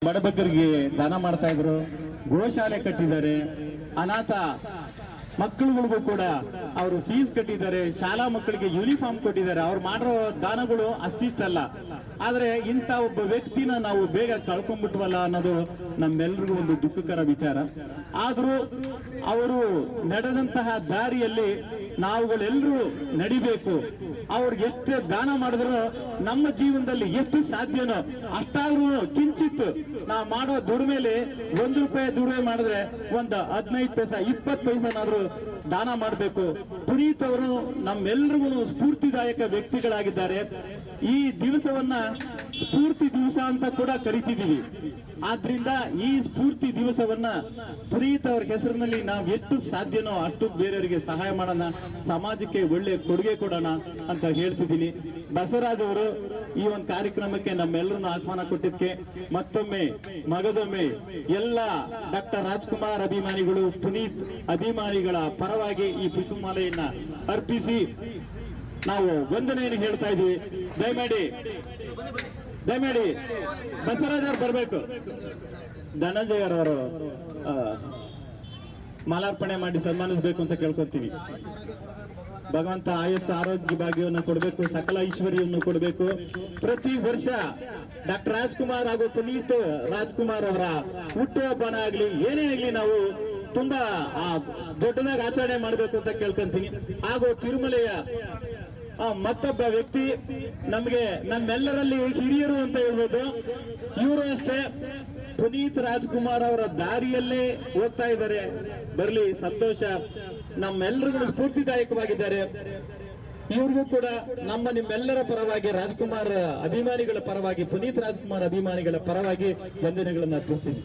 ಬಡಬಗ್ಗರಿಗೆ ದಾನ ಮಾಡ್ತಾ ಇದ್ರು, ಗೋಶಾಲೆ ಕಟ್ಟಿದ್ದಾರೆ, ಅನಾಥ ಮಕ್ಕಳುಗಳಿಗೂ ಕೂಡ ಅವರು ಫೀಸ್ ಕಟ್ಟಿದ್ದಾರೆ, ಶಾಲಾ ಮಕ್ಕಳಿಗೆ ಯೂನಿಫಾರ್ಮ್ ಕೊಟ್ಟಿದ್ದಾರೆ. ಅವ್ರು ಮಾಡಿರೋ ದಾನಗಳು ಅಷ್ಟಿಷ್ಟಲ್ಲ. ಆದ್ರೆ ಇಂಥ ಒಬ್ಬ ವ್ಯಕ್ತಿನ ನಾವು ಬೇಗ ಕಳ್ಕೊಂಡ್ಬಿಟ್ವಲ್ಲ ಅನ್ನೋದು ನಮ್ಮೆಲ್ರಿಗೂ ಒಂದು ದುಃಖಕರ ವಿಚಾರ. ಆದ್ರೂ ಅವರು ನಡೆದಂತಹ ದಾರಿಯಲ್ಲಿ ನಾವುಗಳೆಲ್ಲರೂ ನಡಿಬೇಕು. ಅವ್ರಿಗೆ ಎಷ್ಟು ದಾನ ಮಾಡಿದ್ರು ನಮ್ಮ ಜೀವನದಲ್ಲಿ ಎಷ್ಟು ಸಾಧ್ಯನೋ ಅಷ್ಟಾದ್ರೂ ಕಿಂಚಿತ್ ನಾವು ಮಾಡೋ ದುಡಿಮೆಲೆ ₹1 ದುಡಿಮೆ ಮಾಡಿದ್ರೆ ಒಂದು 15 ಪೈಸೆ 20 ಪೈಸೆನಾದ್ರೂ ದಾನ ಮಾಡಬೇಕು. ಪುನೀತ್ ಅವರು ನಮ್ಮೆಲ್ರಿಗೂ ಸ್ಫೂರ್ತಿದಾಯಕ ವ್ಯಕ್ತಿಗಳಾಗಿದ್ದಾರೆ. ಈ ದಿವಸವನ್ನ ಸ್ಫೂರ್ತಿ ದಿವಸ ಅಂತ ಕೂಡ ಕರಿತಿದ್ದೀವಿ. ಆದ್ರಿಂದ ಈ ಸ್ಫೂರ್ತಿ ದಿವಸವನ್ನ ಪುನೀತ್ ಅವರ ಹೆಸರಿನಲ್ಲಿ ನಾವು ಎಷ್ಟು ಸಾಧ್ಯನೋ ಅಷ್ಟು ಬೇರೆಯವರಿಗೆ ಸಹಾಯ ಮಾಡೋಣ, ಸಮಾಜಕ್ಕೆ ಒಳ್ಳೆ ಕೊಡುಗೆ ಕೊಡೋಣ ಅಂತ ಹೇಳ್ತಿದ್ದೀನಿ. ಬಸವರಾಜ್ ಅವರು ಈ ಒಂದು ಕಾರ್ಯಕ್ರಮಕ್ಕೆ ನಮ್ಮೆಲ್ಲರನ್ನು ಆಹ್ವಾನ ಕೊಟ್ಟಿದ್ದಕ್ಕೆ ಮತ್ತೊಮ್ಮೆ ಮಗದೊಮ್ಮೆ ಎಲ್ಲ ಡಾಕ್ಟರ್ ರಾಜ್ಕುಮಾರ್ ಅಭಿಮಾನಿಗಳು, ಪುನೀತ್ ಅಭಿಮಾನಿಗಳ ಪರವಾಗಿ ಈ ಪುಷ್ಪಮಾಲೆಯನ್ನ ಅರ್ಪಿಸಿ ನಾವು ವಂದನೆಯನ್ನು ಹೇಳ್ತಾ ಇದ್ದೀವಿ. ದಯಮಾಡಿ ಬಸವರಾಜ್ ಅವರು ಬರಬೇಕು. ಧನಂಜಯ ಅವರು ಮಾಲಾರ್ಪಣೆ ಮಾಡಿ ಸನ್ಮಾನಿಸಬೇಕು ಅಂತ ಕೇಳ್ಕೊತೀವಿ. ಭಗವಂತ ಆಯಸ್ಸು ಆರೋಗ್ಯ ಭಾಗ್ಯವನ್ನು ಕೊಡಬೇಕು, ಸಕಲ ಐಶ್ವರ್ಯವನ್ನು ಕೊಡಬೇಕು. ಪ್ರತಿ ವರ್ಷ ಡಾಕ್ಟರ್ ರಾಜ್ಕುಮಾರ್ ಹಾಗೂ ಪುನೀತ್ ರಾಜ್ಕುಮಾರ್ ಅವರ ಹುಟ್ಟುಹಬ್ಬನ ಆಗ್ಲಿ ಏನೇ ಆಗ್ಲಿ ನಾವು ತುಂಬಾ ದೊಡ್ಡದಾಗಿ ಆಚರಣೆ ಮಾಡಬೇಕು ಅಂತ ಕೇಳ್ಕೊಂತೀನಿ. ಹಾಗೂ ತಿರುಮಲೆಯ ಮತ್ತೊಬ್ಬ ವ್ಯಕ್ತಿ ನಮ್ಗೆ ನಮ್ಮೆಲ್ಲರಲ್ಲಿ ಹಿರಿಯರು ಅಂತ ಹೇಳ್ಬೋದು. ಇವರು ಅಷ್ಟೇ ಪುನೀತ್ ರಾಜ್ಕುಮಾರ್ ಅವರ ದಾರಿಯಲ್ಲೇ ಹೋಗ್ತಾ ಇದ್ದಾರೆ. ಬರ್ಲಿ, ಸಂತೋಷ. ನಮ್ಮೆಲ್ಲರಿಗೂ ಸ್ಫೂರ್ತಿದಾಯಕವಾಗಿದ್ದಾರೆ. ಇವ್ರಿಗೂ ಕೂಡ ನಿಮ್ಮೆಲ್ಲರ ಪರವಾಗಿ, ರಾಜ್ಕುಮಾರ್ ಅಭಿಮಾನಿಗಳ ಪರವಾಗಿ, ಪುನೀತ್ ರಾಜ್ಕುಮಾರ್ ಅಭಿಮಾನಿಗಳ ಪರವಾಗಿ ವಂದನೆಗಳನ್ನು ಅರ್ಪಿಸ್ತೀನಿ.